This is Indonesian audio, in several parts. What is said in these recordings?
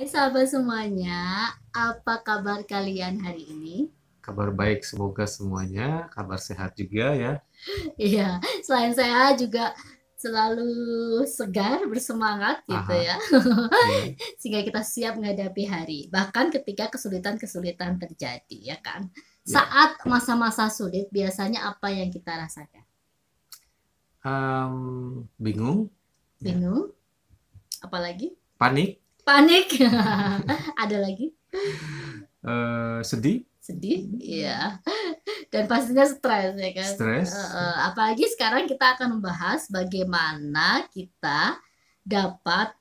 Hai sahabat semuanya, apa kabar kalian hari ini? Kabar baik, semoga semuanya kabar sehat juga ya. Iya, selain saya juga selalu segar, bersemangat gitu Aha, ya, iya, sehingga kita siap menghadapi hari, bahkan ketika kesulitan-kesulitan terjadi, ya kan? ya. Saat masa-masa sulit, biasanya apa yang kita rasakan? Bingung, ya, Bingung, apalagi? panik, Panik, ada lagi? sedih, Sedih, iya. Dan pastinya stres ya kan. stres. Ya. Apalagi sekarang kita akan membahas bagaimana kita dapat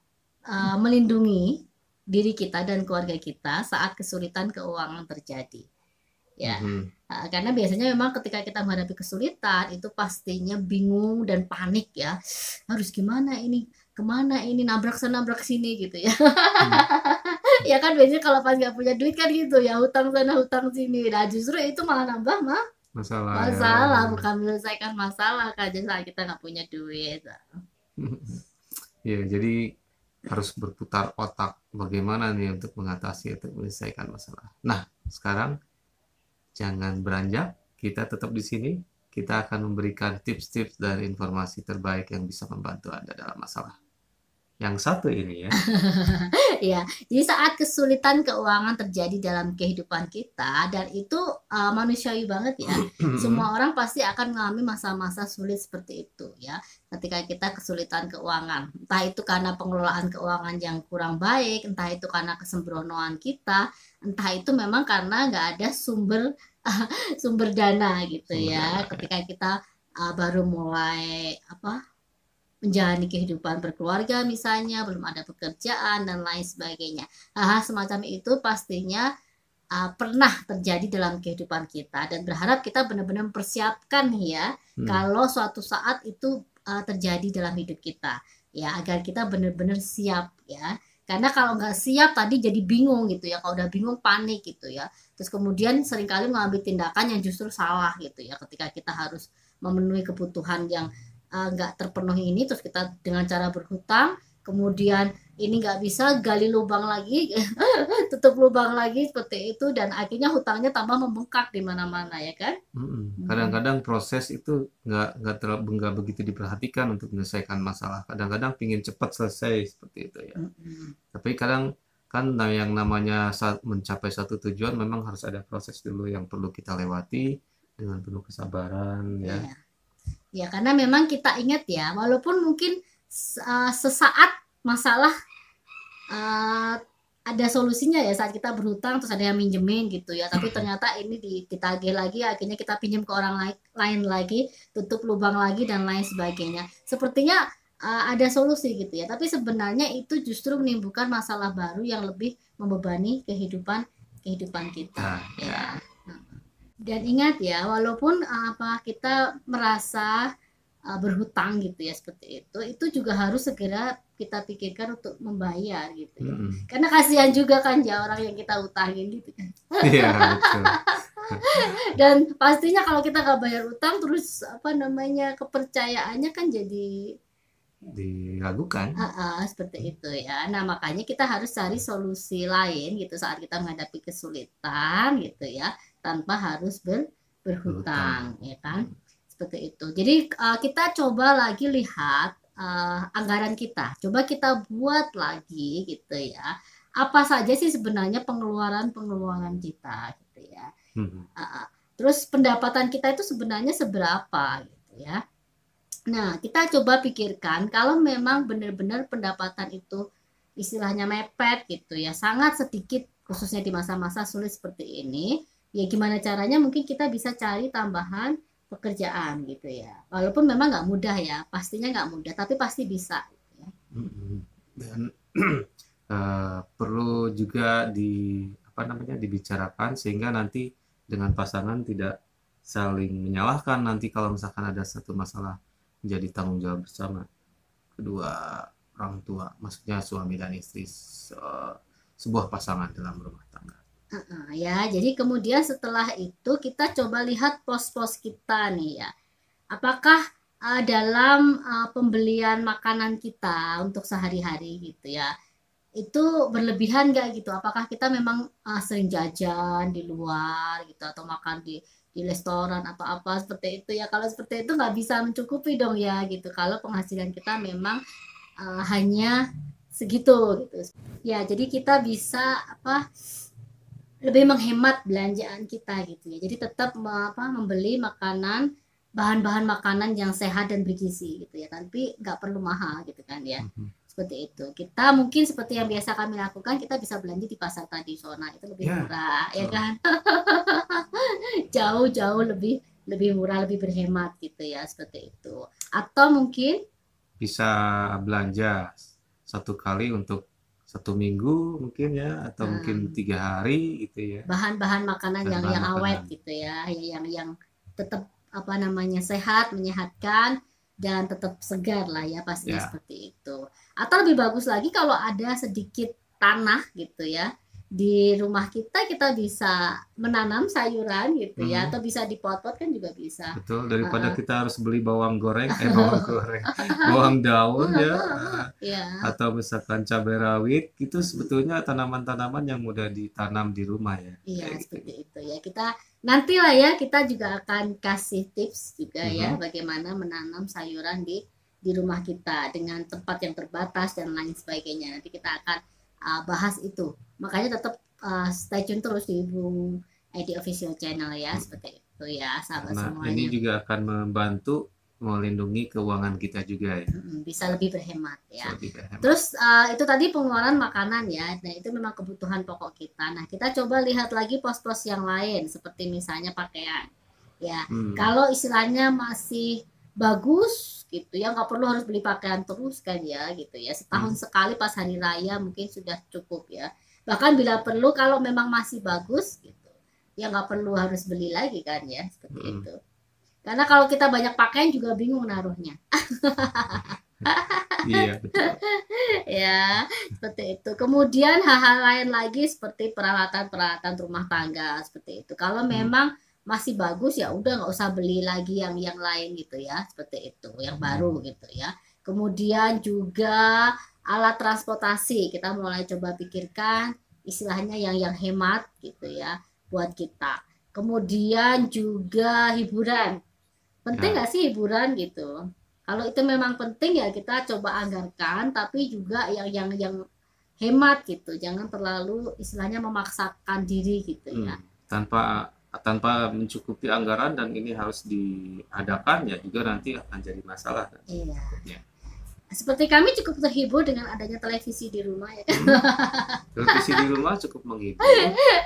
melindungi diri kita dan keluarga kita saat kesulitan keuangan terjadi. Ya, Mhm. karena biasanya memang ketika kita menghadapi kesulitan itu pastinya bingung dan panik ya. Harus gimana ini? Kemana ini? Nabrak sana, nabrak sini gitu ya. Hmm, Ya kan biasanya kalau pas nggak punya duit kan gitu ya, hutang sana, hutang sini. Nah justru itu malah nambah masalah ya. masalah, bukan menyelesaikan masalah kan jadi saat kita nggak punya duit. Ya, jadi harus berputar otak bagaimana nih untuk mengatasi atau menyelesaikan masalah. Nah, sekarang jangan beranjak, kita tetap di sini. Kita akan memberikan tips-tips dan informasi terbaik yang bisa membantu Anda dalam masalah. Yang satu ini ya. Ya, jadi saat kesulitan keuangan terjadi dalam kehidupan kita dan itu manusiawi banget ya. Semua orang pasti akan mengalami masa-masa sulit seperti itu ya. Ketika kita kesulitan keuangan, entah itu karena pengelolaan keuangan yang kurang baik, entah itu karena kesembronoan kita, entah itu memang karena nggak ada sumber sumber dana gitu Sumber ya. dana ya. Ketika kita baru mulai apa menjalani kehidupan berkeluarga misalnya, belum ada pekerjaan dan lain sebagainya. Hal-hal semacam itu pastinya pernah terjadi dalam kehidupan kita dan berharap kita benar-benar mempersiapkan ya Hmm. kalau suatu saat itu terjadi dalam hidup kita ya agar kita benar-benar siap ya. Karena kalau nggak siap tadi jadi bingung gitu ya. Kalau udah bingung panik gitu ya. Terus kemudian seringkali mengambil tindakan yang justru salah gitu ya. Ketika kita harus memenuhi kebutuhan yang nggak terpenuhi ini, terus kita dengan cara berhutang, kemudian ini nggak bisa gali lubang lagi, tutup lubang lagi seperti itu, dan akhirnya hutangnya tambah membengkak di mana-mana ya kan. Mm-mm. Kadang-kadang proses itu nggak begitu diperhatikan untuk menyelesaikan masalah. Kadang-kadang pingin cepat selesai seperti itu ya. Mm-mm. Tapi kadang kan yang namanya saat mencapai satu tujuan memang harus ada proses dulu yang perlu kita lewati dengan penuh kesabaran ya. Ya, ya karena memang kita ingat ya, walaupun mungkin sesaat masalah uh, ada solusinya ya saat kita berhutang terus ada yang minjemin gitu ya, tapi ternyata ini ditagih lagi, akhirnya kita pinjam ke orang lain lagi, tutup lubang lagi dan lain sebagainya. Sepertinya ada solusi gitu ya, tapi sebenarnya itu justru menimbulkan masalah baru yang lebih membebani kehidupan kehidupan kita Nah, ya. ya. Dan ingat ya, walaupun apa kita merasa berhutang gitu ya seperti itu juga harus segera kita pikirkan untuk membayar gitu ya. Mm-mm. Karena kasihan juga kan ya orang yang kita utangin gitu kan. Iya, betul. Dan pastinya kalau kita nggak bayar utang terus apa namanya kepercayaannya kan jadi Diragukan. seperti itu ya. Nah, makanya kita harus cari solusi lain gitu saat kita menghadapi kesulitan gitu ya, tanpa harus Berhutang. berhutang, ya kan? Seperti itu. Jadi kita coba lagi lihat anggaran kita. Coba kita buat lagi gitu ya. Apa saja sih sebenarnya pengeluaran-pengeluaran kita gitu ya. Mhm. Uh, Terus pendapatan kita itu sebenarnya seberapa gitu ya. Nah, kita coba pikirkan kalau memang benar-benar pendapatan itu istilahnya mepet gitu ya, sangat sedikit khususnya di masa-masa sulit seperti ini, ya gimana caranya mungkin kita bisa cari tambahan pekerjaan gitu ya. Walaupun memang nggak mudah ya, pastinya nggak mudah, tapi pasti bisa. Gitu ya. Mhm. Dan perlu juga apa namanya dibicarakan sehingga nanti dengan pasangan tidak saling menyalahkan nanti kalau misalkan ada satu masalah menjadi tanggung jawab bersama kedua orang tua, maksudnya suami dan istri, sebuah pasangan dalam rumah tangga. Ya, jadi kemudian setelah itu kita coba lihat pos-pos kita nih ya. Apakah dalam pembelian makanan kita untuk sehari-hari gitu ya, itu berlebihan nggak gitu? Apakah kita memang sering jajan di luar gitu atau makan di restoran atau apa seperti itu ya? Kalau seperti itu nggak bisa mencukupi dong ya gitu. Kalau penghasilan kita memang hanya segitu gitu. Ya, jadi kita bisa apa lebih menghemat belanjaan kita gitu ya. Jadi tetap membeli makanan bahan-bahan makanan yang sehat dan bergizi gitu ya. Tapi nggak perlu mahal gitu kan ya. Mhm. Seperti itu. Kita mungkin seperti yang biasa kami lakukan, kita bisa belanja di pasar tradisional itu lebih Ya, murah, ya betul. kan? Jauh-jauh lebih lebih murah, lebih berhemat gitu ya, seperti itu. Atau mungkin Bisa belanja satu kali untuk 1 minggu mungkin ya, atau mungkin eh, 3 hari gitu ya. bahan-bahan makanan Bahan-bahan yang awet makanan. gitu ya, yang tetap apa namanya sehat, menyehatkan dan tetap segar lah ya pastinya Ya. seperti itu. Atau lebih bagus lagi kalau ada sedikit tanah gitu ya di rumah kita, kita bisa menanam sayuran gitu ya, atau Mhm. bisa dipot-pot kan juga bisa. Betul, daripada Heeh. kita harus beli bawang goreng, bawang goreng, bawang daun ya, Ya, atau misalkan cabai rawit, itu sebetulnya tanaman-tanaman yang mudah ditanam di rumah ya, iya kayak gitu. seperti itu ya. Kita nanti lah ya kita juga akan kasih tips juga ya Mhm. bagaimana menanam sayuran di rumah kita dengan tempat yang terbatas dan lain sebagainya. Nanti kita akan bahas itu. Makanya tetap stay tune terus di Bung ID Official Channel ya, Mhm. seperti itu ya, sahabat Karena ini semuanya. juga akan membantu melindungi keuangan kita juga ya, Bisa lebih berhemat bisa ya. lebih hemat. Terus itu tadi pengeluaran makanan ya. Nah, itu memang kebutuhan pokok kita. Nah, kita coba lihat lagi pos-pos yang lain seperti misalnya pakaian. Ya, Hmm. kalau istilahnya masih bagus gitu ya, nggak perlu harus beli pakaian terus kan ya gitu ya. Hmm. Setahun sekali pas hari raya mungkin sudah cukup ya. Bahkan bila perlu kalau memang masih bagus gitu, ya nggak perlu harus beli lagi kan ya seperti Hmm. itu. Karena kalau kita banyak pakaian juga bingung naruhnya. Iya betul. Ya, seperti itu. Kemudian hal-hal lain lagi seperti peralatan-peralatan rumah tangga seperti itu. Kalau Hmm. memang masih bagus ya udah nggak usah beli lagi yang lain gitu ya, seperti itu, yang baru gitu ya. Kemudian juga alat transportasi kita mulai coba pikirkan istilahnya yang hemat gitu ya buat kita. Kemudian juga hiburan. Penting Ya, nggak sih hiburan gitu? Kalau itu memang penting ya kita coba anggarkan, tapi juga yang hemat gitu. Jangan terlalu istilahnya memaksakan diri gitu hmm. ya. Tanpa tanpa mencukupi anggaran dan ini harus diadakan ya juga nanti akan jadi masalah nanti Iya. takutnya. Seperti kami cukup terhibur dengan adanya televisi di rumah ya. Hmm. Televisi di rumah cukup menghibur.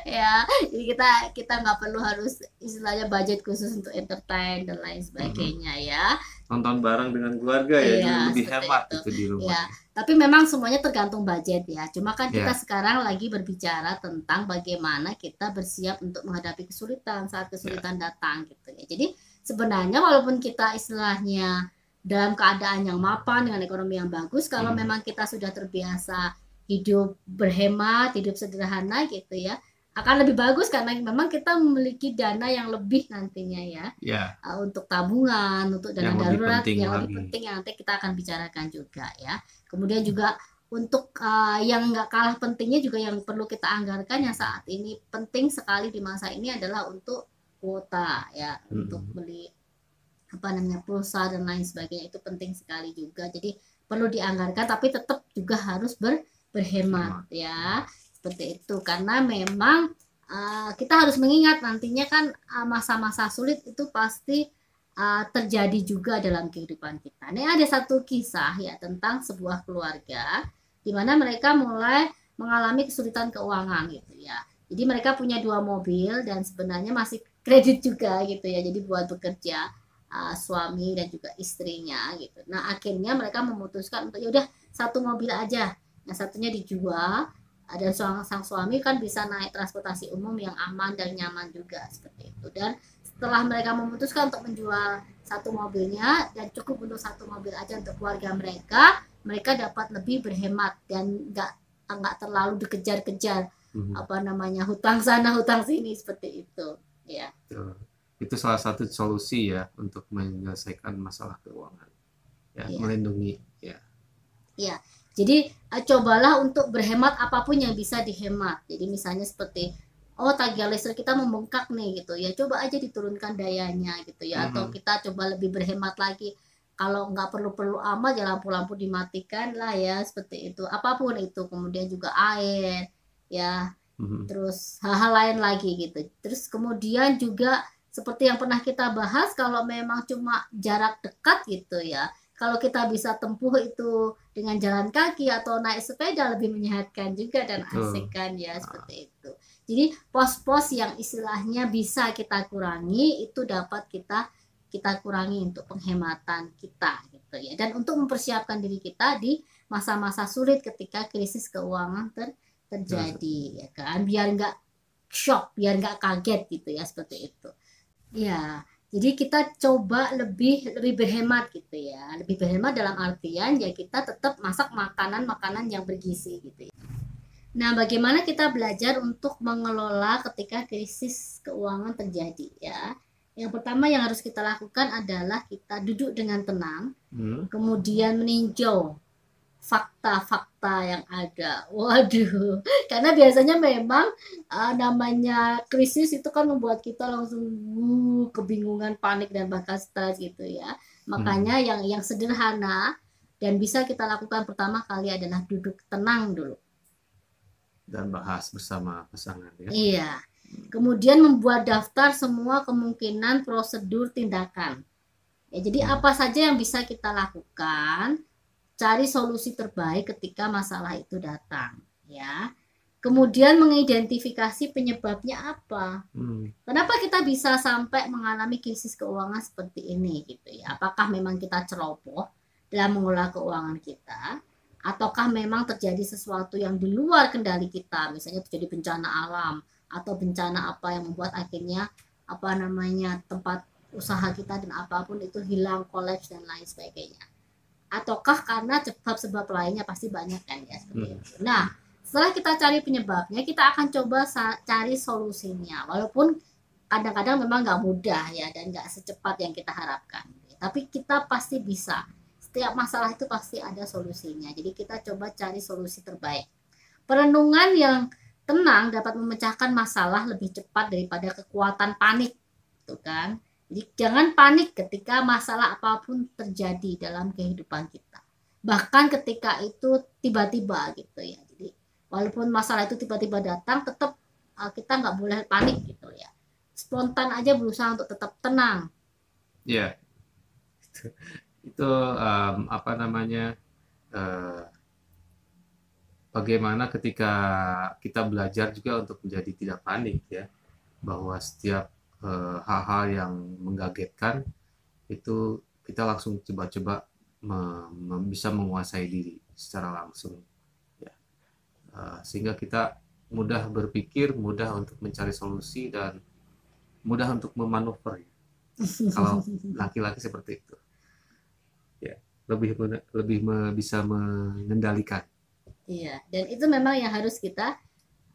Ya, jadi kita nggak perlu harus istilahnya budget khusus untuk entertain dan lain Mhm. sebagainya ya. Nonton bareng dengan keluarga ya, Iya, lebih seperti hemat itu. itu di rumah Ya, ya. tapi memang semuanya tergantung budget ya. Cuma kan kita Ya, sekarang lagi berbicara tentang bagaimana kita bersiap untuk menghadapi kesulitan saat ya. kesulitan datang gitu ya. Jadi sebenarnya walaupun kita istilahnya dalam keadaan yang mapan dengan ekonomi yang bagus, kalau Mhm. memang kita sudah terbiasa hidup berhemat, hidup sederhana gitu ya, akan lebih bagus karena memang kita memiliki dana yang lebih nantinya ya Ya, untuk tabungan, untuk dana yang lebih darurat penting yang lebih lagi. penting yang nanti kita akan bicarakan juga ya. Kemudian juga untuk yang nggak kalah pentingnya juga yang perlu kita anggarkan yang saat ini penting sekali di masa ini adalah untuk kuota ya, untuk Mhm. beli apa namanya pulsa dan lain sebagainya itu penting sekali juga. Jadi perlu dianggarkan tapi tetap juga harus berhemat Hemat. ya. Seperti itu karena memang kita harus mengingat nantinya kan masa-masa sulit itu pasti terjadi juga dalam kehidupan kita. Ini ada satu kisah ya tentang sebuah keluarga di mana mereka mulai mengalami kesulitan keuangan gitu ya. Jadi mereka punya dua mobil dan sebenarnya masih kredit juga gitu ya. Jadi buat bekerja suami dan juga istrinya gitu. Nah akhirnya mereka memutuskan untuk ya udah satu mobil aja, yang satunya dijual. Dan sang suami kan bisa naik transportasi umum yang aman dan nyaman juga seperti itu. Dan setelah mereka memutuskan untuk menjual satu mobilnya dan cukup untuk satu mobil aja untuk keluarga mereka, mereka dapat lebih berhemat dan nggak terlalu dikejar-kejar Mhm. apa namanya hutang sana hutang sini seperti itu ya. Betul. Itu salah satu solusi ya untuk menyelesaikan masalah keuangan. Ya, Iya. melindungi ya. Iya, Jadi cobalah untuk berhemat apapun yang bisa dihemat. Jadi misalnya seperti tagihan listrik kita membengkak nih gitu ya, coba aja diturunkan dayanya gitu ya, atau kita coba lebih berhemat lagi. Kalau nggak perlu-perlu amat ya lampu-lampu dimatikan lah ya, seperti itu. Apapun itu, kemudian juga air ya, terus hal-hal lain lagi gitu. Terus kemudian juga seperti yang pernah kita bahas, kalau memang cuma jarak dekat gitu ya, kalau kita bisa tempuh itu dengan jalan kaki atau naik sepeda lebih menyehatkan juga dan asik kan ya, seperti itu. Jadi pos-pos yang istilahnya bisa kita kurangi itu dapat kita kurangi untuk penghematan kita gitu ya, dan untuk mempersiapkan diri kita di masa-masa sulit ketika krisis keuangan terjadi ya kan, biar nggak shock, biar nggak kaget gitu ya, seperti itu ya. Jadi kita coba lebih berhemat gitu ya, lebih berhemat dalam artian ya kita tetap masak makanan-makanan yang bergizi gitu ya. Nah, bagaimana kita belajar untuk mengelola ketika krisis keuangan terjadi ya? Yang pertama yang harus kita lakukan adalah kita duduk dengan tenang, kemudian meninjau fakta-fakta yang ada. Waduh, karena biasanya memang namanya krisis itu kan membuat kita langsung kebingungan, panik dan bahkan stres gitu ya. Makanya yang sederhana dan bisa kita lakukan pertama kali adalah duduk tenang dulu dan bahas bersama pasangan ya. Iya. Kemudian membuat daftar semua kemungkinan prosedur tindakan. Ya, jadi apa saja yang bisa kita lakukan, cari solusi terbaik ketika masalah itu datang, ya. Kemudian mengidentifikasi penyebabnya apa. Kenapa kita bisa sampai mengalami krisis keuangan seperti ini gitu ya? Apakah memang kita ceroboh dalam mengelola keuangan kita? Ataukah memang terjadi sesuatu yang di luar kendali kita, misalnya terjadi bencana alam atau bencana apa yang membuat akhirnya tempat usaha kita dan apapun itu hilang, kolaps dan lain sebagainya. Ataukah karena sebab lainnya, pasti banyak kan ya, seperti itu. Nah, setelah kita cari penyebabnya, kita akan coba cari solusinya, walaupun kadang-kadang memang nggak mudah ya dan nggak secepat yang kita harapkan, tapi kita pasti bisa. Setiap masalah itu pasti ada solusinya. Jadi kita coba cari solusi terbaik. Perenungan yang tenang dapat memecahkan masalah lebih cepat daripada kekuatan panik, tuh kan? Jadi jangan panik ketika masalah apapun terjadi dalam kehidupan kita. Bahkan ketika itu tiba-tiba gitu ya. Jadi walaupun masalah itu tiba-tiba datang, tetap kita nggak boleh panik gitu ya. Spontan aja berusaha untuk tetap tenang. Ya. Itu bagaimana ketika kita belajar juga untuk menjadi tidak panik ya, bahwa setiap hal-hal yang mengagetkan itu kita langsung coba-coba bisa menguasai diri secara langsung ya. Sehingga kita mudah berpikir, mudah untuk mencari solusi, dan mudah untuk memanuver ya. Kalau laki-laki seperti itu ya, lebih bisa mengendalikan. Iya, dan itu memang yang harus kita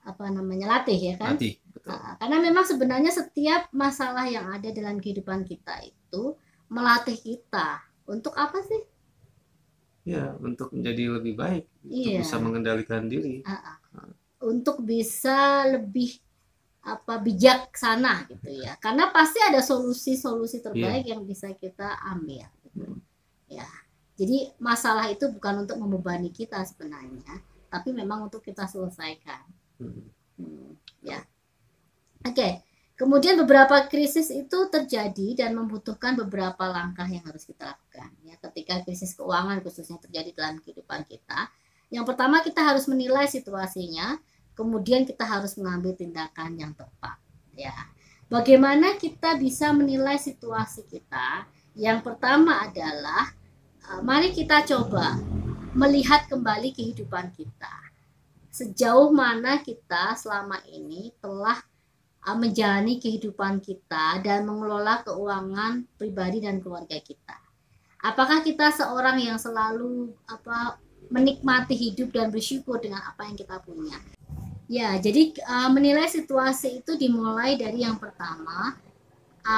latih ya kan. Latih, betul. Karena memang sebenarnya setiap masalah yang ada dalam kehidupan kita itu melatih kita untuk apa sih? Ya, untuk menjadi lebih baik, untuk bisa mengendalikan diri, untuk bisa lebih bijaksana gitu ya. Karena pasti ada solusi-solusi terbaik yang bisa kita ambil gitu. Ya. Jadi masalah itu bukan untuk membebani kita sebenarnya, tapi memang untuk kita selesaikan. Ya. Oke. Kemudian beberapa krisis itu terjadi dan membutuhkan beberapa langkah yang harus kita lakukan ya ketika krisis keuangan khususnya terjadi dalam kehidupan kita. Yang pertama, kita harus menilai situasinya, kemudian kita harus mengambil tindakan yang tepat ya. Bagaimana kita bisa menilai situasi kita? Yang pertama adalah mari kita coba melihat kembali kehidupan kita. Sejauh mana kita selama ini telah menjalani kehidupan kita dan mengelola keuangan pribadi dan keluarga kita. Apakah kita seorang yang selalu menikmati hidup dan bersyukur dengan apa yang kita punya? Ya, jadi menilai situasi itu dimulai dari yang pertama,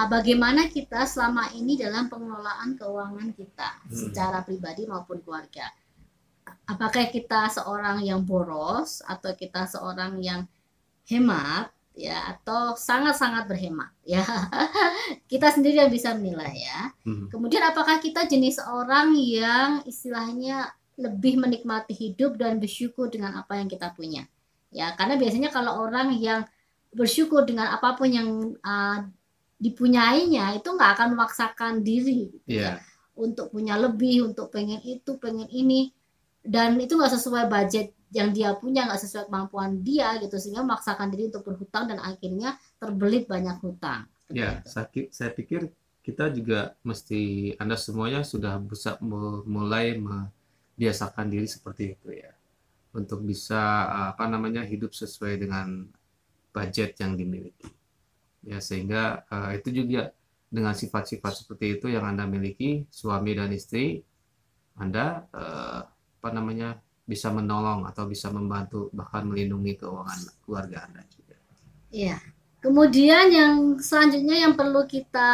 bagaimana kita selama ini dalam pengelolaan keuangan kita secara pribadi maupun keluarga. apakah kita seorang yang boros atau kita seorang yang hemat ya, atau sangat-sangat berhemat ya. Kita sendiri yang bisa menilai ya. Kemudian apakah kita jenis orang yang istilahnya lebih menikmati hidup dan bersyukur dengan apa yang kita punya ya, karena biasanya kalau orang yang bersyukur dengan apapun yang dipunyainya itu nggak akan memaksakan diri gitu ya, untuk punya lebih, untuk pengen itu, pengen ini, dan itu nggak sesuai budget yang dia punya, nggak sesuai kemampuan dia gitu, sehingga memaksakan diri untuk berhutang dan akhirnya terbelit banyak hutang. Ya, saya pikir kita juga mesti, Anda semuanya sudah bisa mulai membiasakan diri seperti itu ya, untuk bisa hidup sesuai dengan budget yang dimiliki. Ya, sehingga itu juga dengan sifat-sifat seperti itu yang Anda miliki, suami dan istri, Anda bisa menolong atau bisa membantu bahkan melindungi keuangan keluarga Anda juga. Iya. Kemudian yang selanjutnya yang perlu kita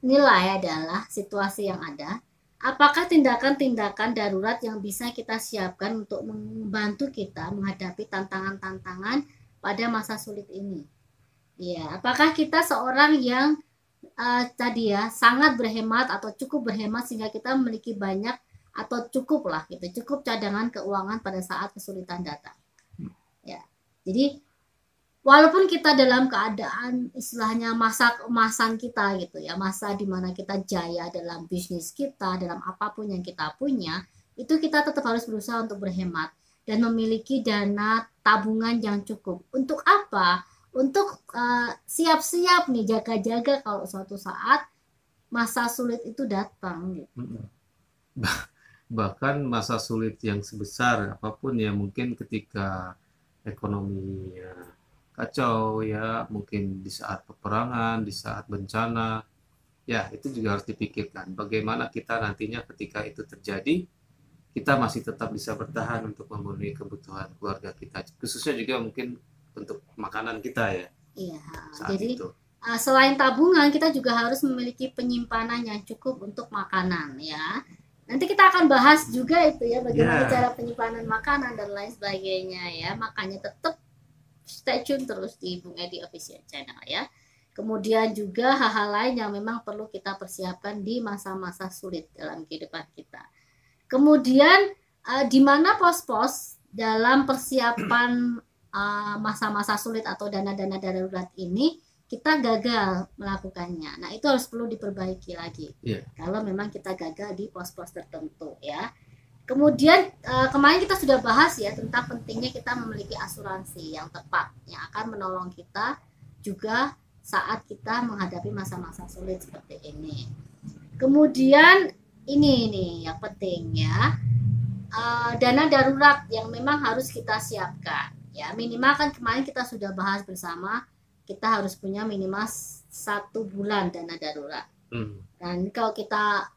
nilai adalah situasi yang ada. Apakah tindakan-tindakan darurat yang bisa kita siapkan untuk membantu kita menghadapi tantangan-tantangan pada masa sulit ini? Ya, apakah kita seorang yang tadi ya sangat berhemat atau cukup berhemat sehingga kita memiliki banyak atau cukup lah gitu, cukup cadangan keuangan pada saat kesulitan datang. Ya, jadi walaupun kita dalam keadaan istilahnya masa keemasan kita gitu ya, masa dimana kita jaya dalam bisnis kita, dalam apapun yang kita punya, itu kita tetap harus berusaha untuk berhemat dan memiliki dana tabungan yang cukup. Untuk apa? Untuk siap-siap nih, jaga-jaga kalau suatu saat masa sulit itu datang gitu. Bahkan masa sulit yang sebesar apapun ya, mungkin ketika ekonominya kacau ya, mungkin di saat peperangan, di saat bencana ya, itu juga harus dipikirkan bagaimana kita nantinya ketika itu terjadi, kita masih tetap bisa bertahan untuk memenuhi kebutuhan keluarga kita, khususnya juga mungkin untuk makanan kita ya. Iya, jadi itu. Selain tabungan, kita juga harus memiliki penyimpanan yang cukup untuk makanan ya. Nanti kita akan bahas juga itu ya, bagaimana cara penyimpanan makanan dan lain sebagainya ya. Makanya tetap stay tune terus di Bung Edi Official Channel ya. Kemudian juga hal-hal lain yang memang perlu kita persiapkan di masa-masa sulit dalam kehidupan kita. Kemudian di mana pos-pos dalam persiapan masa-masa sulit atau dana-dana darurat ini kita gagal melakukannya. Nah, itu harus perlu diperbaiki lagi. Kalau memang kita gagal di pos-pos tertentu ya. Kemudian kemarin kita sudah bahas ya tentang pentingnya kita memiliki asuransi yang tepat yang akan menolong kita juga saat kita menghadapi masa-masa sulit seperti ini. Kemudian ini nih yang penting ya, dana darurat yang memang harus kita siapkan. Ya, minimal kan kemarin kita sudah bahas bersama, kita harus punya minimal 1 bulan dana darurat. Dan kalau kita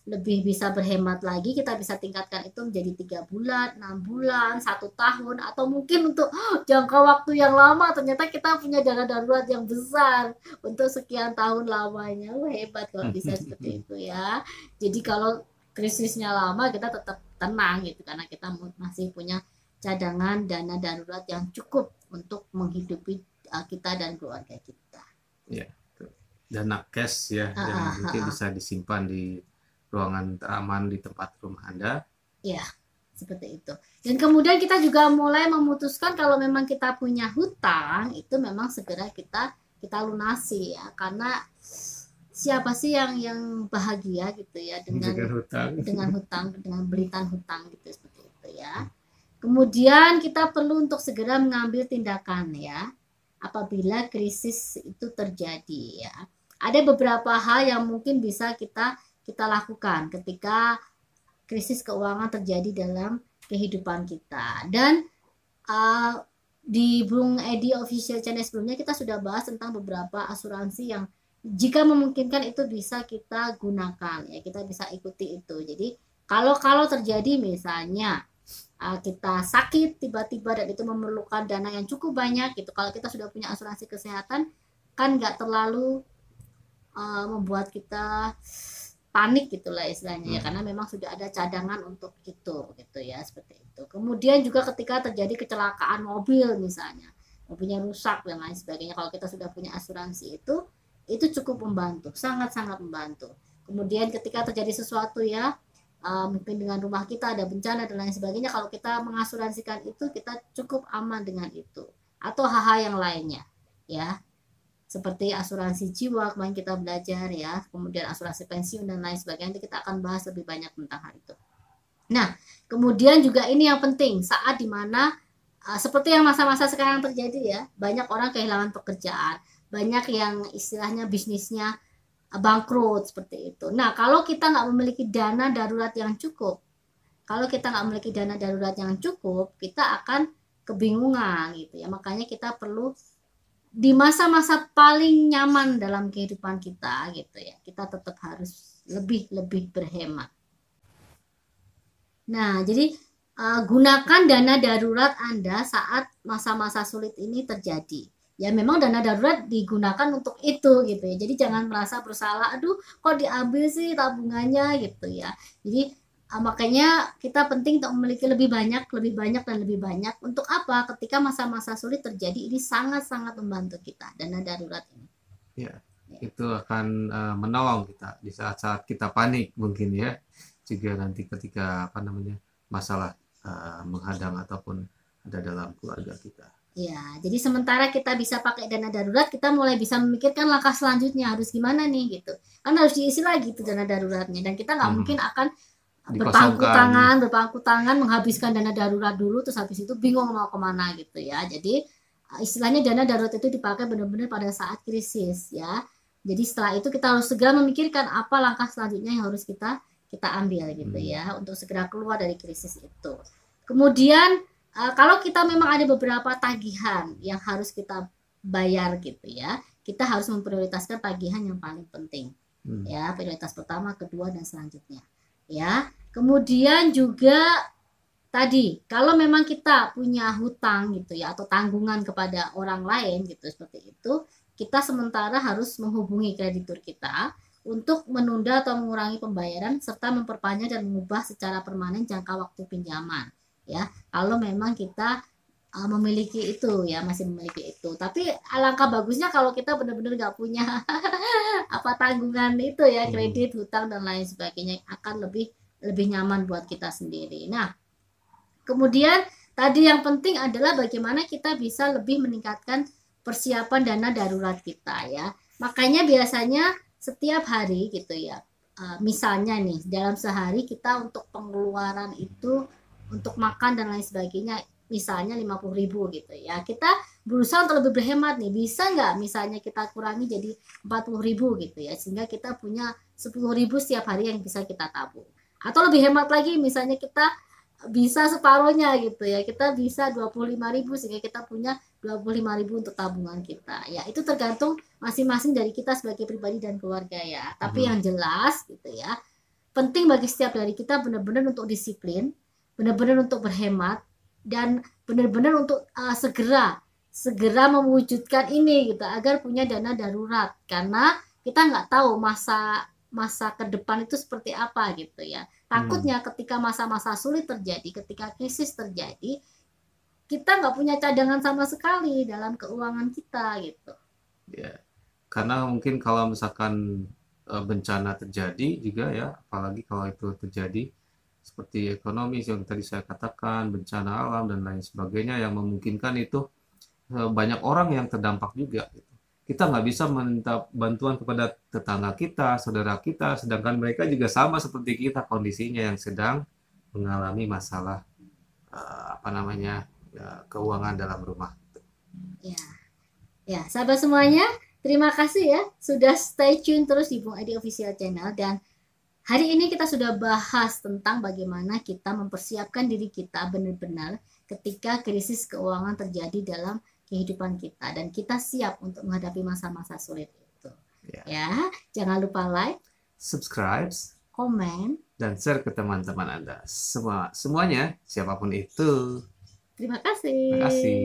lebih bisa berhemat lagi, kita bisa tingkatkan itu menjadi 3 bulan, 6 bulan, 1 tahun, atau mungkin untuk jangka waktu yang lama. Ternyata kita punya dana darurat yang besar untuk sekian tahun lamanya. Hebat kalau bisa seperti itu ya. Jadi kalau krisisnya lama, kita tetap tenang gitu, karena kita masih punya cadangan dana darurat yang cukup untuk menghidupi kita dan keluarga kita. Ya, dana cash ya, yang mungkin bisa disimpan di ruangan aman di tempat rumah Anda. Ya, seperti itu. Dan kemudian kita juga mulai memutuskan kalau memang kita punya hutang, itu memang segera kita lunasi ya, karena siapa sih yang bahagia gitu ya dengan hutang, dengan belitan hutang gitu, seperti itu ya. Kemudian kita perlu untuk segera mengambil tindakan ya apabila krisis itu terjadi ya. Ada beberapa hal yang mungkin bisa kita lakukan ketika krisis keuangan terjadi dalam kehidupan kita. Dan di Bung Edi Official Channel sebelumnya kita sudah bahas tentang beberapa asuransi yang jika memungkinkan itu bisa kita gunakan ya, kita bisa ikuti itu. Jadi kalau terjadi misalnya kita sakit tiba-tiba dan itu memerlukan dana yang cukup banyak gitu, kalau kita sudah punya asuransi kesehatan kan nggak terlalu membuat kita panik gitulah istilahnya ya, karena memang sudah ada cadangan untuk itu gitu ya, seperti itu. Kemudian juga ketika terjadi kecelakaan mobil misalnya, mobilnya rusak dan lain sebagainya, kalau kita sudah punya asuransi itu cukup membantu, sangat-sangat membantu. Kemudian ketika terjadi sesuatu ya, mungkin dengan rumah kita ada bencana dan lain sebagainya, kalau kita mengasuransikan itu kita cukup aman dengan itu, atau hal-hal yang lainnya ya, seperti asuransi jiwa kemarin kita belajar ya, kemudian asuransi pensiun dan lain sebagainya. Nanti kita akan bahas lebih banyak tentang hal itu. Nah, kemudian juga ini yang penting saat dimana seperti yang masa-masa sekarang terjadi ya, banyak orang kehilangan pekerjaan, banyak yang istilahnya bisnisnya bangkrut seperti itu. Nah, kalau kita nggak memiliki dana darurat yang cukup, kalau kita nggak memiliki dana darurat yang cukup, kita akan kebingungan gitu ya. Makanya kita perlu di masa-masa paling nyaman dalam kehidupan kita gitu ya, kita tetap harus lebih berhemat. Nah, jadi gunakan dana darurat Anda saat masa-masa sulit ini terjadi. Ya memang dana darurat digunakan untuk itu gitu ya. Jadi jangan merasa bersalah, aduh kok diambil sih tabungannya gitu ya. Jadi makanya kita penting untuk memiliki lebih banyak dan lebih banyak. Untuk apa? Ketika masa-masa sulit terjadi, ini sangat-sangat membantu kita, dana darurat ini. Ya, itu akan menolong kita di saat-saat kita panik mungkin ya. Juga nanti ketika apa namanya masalah menghadang ataupun ada dalam keluarga kita. Ya, jadi sementara kita bisa pakai dana darurat, kita mulai bisa memikirkan langkah selanjutnya harus gimana nih gitu. Kan harus diisi lagi tuh dana daruratnya, dan kita nggak mungkin akan berpangku tangan menghabiskan dana darurat dulu terus habis itu bingung mau kemana gitu ya. Jadi istilahnya dana darurat itu dipakai benar-benar pada saat krisis ya. Jadi setelah itu kita harus segera memikirkan apa langkah selanjutnya yang harus kita ambil gitu ya, untuk segera keluar dari krisis itu. Kemudian kalau kita memang ada beberapa tagihan yang harus kita bayar gitu ya, kita harus memprioritaskan tagihan yang paling penting ya, prioritas pertama, kedua dan selanjutnya ya. Kemudian juga tadi kalau memang kita punya hutang gitu ya, atau tanggungan kepada orang lain gitu seperti itu, kita sementara harus menghubungi kreditur kita untuk menunda atau mengurangi pembayaran serta memperpanjang dan mengubah secara permanen jangka waktu pinjaman ya, kalau memang kita memiliki itu ya, masih memiliki itu. Tapi alangkah bagusnya kalau kita benar-benar nggak punya apa tanggungan itu ya, kredit, hutang dan lain sebagainya, akan lebih nyaman buat kita sendiri. Nah, kemudian tadi yang penting adalah bagaimana kita bisa lebih meningkatkan persiapan dana darurat kita ya. Makanya biasanya setiap hari gitu ya, misalnya nih dalam sehari kita untuk pengeluaran itu untuk makan dan lain sebagainya misalnya 50.000 gitu ya, kita berusaha untuk lebih berhemat nih, bisa nggak misalnya kita kurangi jadi 40.000 gitu ya, sehingga kita punya 10.000 setiap hari yang bisa kita tabung. Atau lebih hemat lagi, misalnya kita bisa separuhnya gitu ya, kita bisa 25.000 sehingga kita punya 25.000 untuk tabungan kita ya. Itu tergantung masing-masing dari kita sebagai pribadi dan keluarga ya. Tapi yang jelas gitu ya, penting bagi setiap dari kita benar-benar untuk disiplin, benar-benar untuk berhemat, dan benar-benar untuk segera mewujudkan ini gitu, agar punya dana darurat, karena kita nggak tahu masa ke depan itu seperti apa gitu ya. Takutnya ketika masa-masa sulit terjadi, ketika krisis terjadi, kita nggak punya cadangan sama sekali dalam keuangan kita gitu ya. Karena mungkin kalau misalkan bencana terjadi juga ya, apalagi kalau itu terjadi seperti ekonomi yang tadi saya katakan, bencana alam dan lain sebagainya yang memungkinkan itu banyak orang yang terdampak juga gitu. Kita nggak bisa meminta bantuan kepada tetangga kita, saudara kita, sedangkan mereka juga sama seperti kita kondisinya yang sedang mengalami masalah keuangan dalam rumah. Ya, sahabat semuanya, terima kasih ya sudah stay tune terus di Bung Edi Official Channel, dan hari ini kita sudah bahas tentang bagaimana kita mempersiapkan diri kita benar-benar ketika krisis keuangan terjadi dalam kehidupan kita, dan kita siap untuk menghadapi masa-masa sulit itu. Ya, jangan lupa like, subscribe, komen, dan share ke teman-teman Anda. Semuanya, siapapun itu. Terima kasih. Terima kasih.